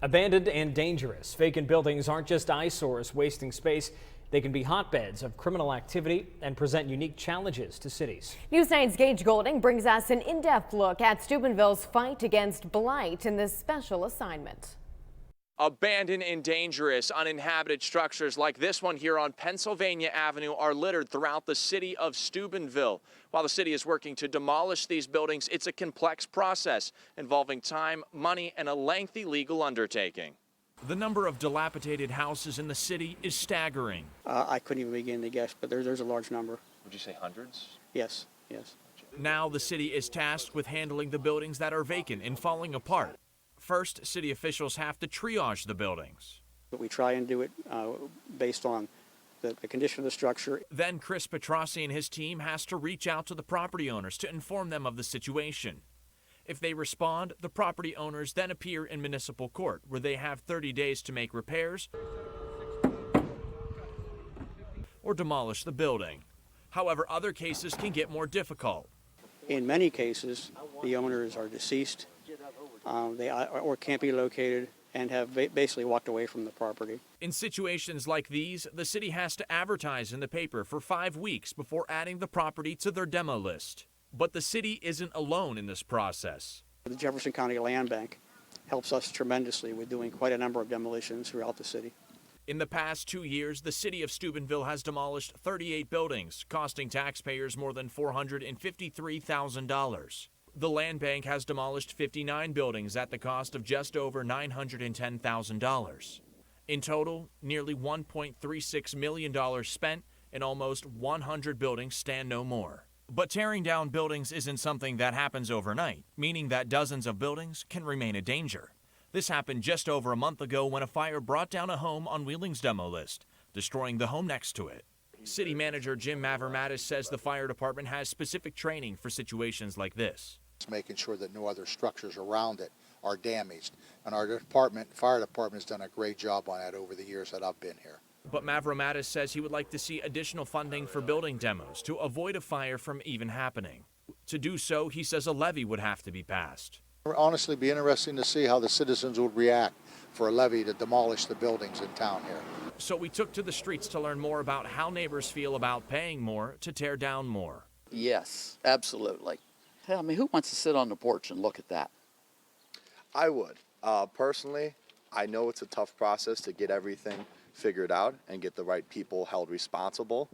Abandoned and dangerous. Vacant buildings aren't just eyesores wasting space. They can be hotbeds of criminal activity and present unique challenges to cities. News 9's Gage Goulding brings us an in-depth look at Steubenville's fight against blight in this special assignment. Abandoned and dangerous uninhabited structures like this one here on Pennsylvania Avenue are littered throughout the city of Steubenville. While the city is working to demolish these buildings, it's a complex process involving time, money, and a lengthy legal undertaking. The number of dilapidated houses in the city is staggering. I couldn't even begin to guess, but there's a large number. Would you say hundreds? Yes. Now the city is tasked with handling the buildings that are vacant and falling apart. First, city officials have to triage the buildings. But we try and do it based on the condition of the structure. Then Chris Petrossi and his team has to reach out to the property owners to inform them of the situation. If they respond, the property owners then appear in municipal court, where they have 30 days to make repairs or demolish the building. However, other cases can get more difficult. In many cases, the owners are deceased, or can't be located, and have basically walked away from the property. In situations like these, the city has to advertise in the paper for 5 weeks before adding the property to their demo list. But the city isn't alone in this process. The Jefferson County Land Bank helps us tremendously with doing quite a number of demolitions throughout the city. In the past 2 years, the city of Steubenville has demolished 38 buildings, costing taxpayers more than $453,000. The Land Bank has demolished 59 buildings at the cost of just over $910,000. In total, nearly $1.36 million spent, and almost 100 buildings stand no more. But tearing down buildings isn't something that happens overnight, meaning that dozens of buildings can remain a danger. This happened just over a month ago when a fire brought down a home on Wheeling's demo list, destroying the home next to it. City Manager Jim Mavromatis says the fire department has specific training for situations like this. It's making sure that no other structures around it are damaged. And our fire department has done a great job on that over the years that I've been here. But Mavromatis says he would like to see additional funding for building demos to avoid a fire from even happening. To do so, he says a levy would have to be passed. It would honestly be interesting to see how the citizens would react for a levy to demolish the buildings in town here. So we took to the streets to learn more about how neighbors feel about paying more to tear down more. Yes, absolutely. I mean, who wants to sit on the porch and look at that? I would. Personally, I know it's a tough process to get everything figured out and get the right people held responsible,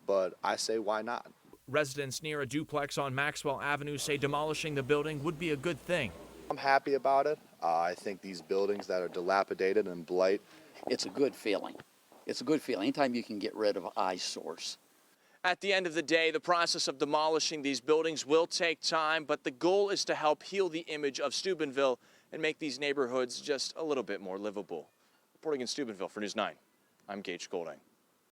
but I say why not? Residents near a duplex on Maxwell Avenue say demolishing the building would be a good thing. I'm happy about it. I think these buildings that are dilapidated and blight. It's a good feeling. It's a good feeling anytime you can get rid of eyesores. At the end of the day, the process of demolishing these buildings will take time, but the goal is to help heal the image of Steubenville and make these neighborhoods just a little bit more livable. Reporting in Steubenville for News 9, I'm Gage Goulding.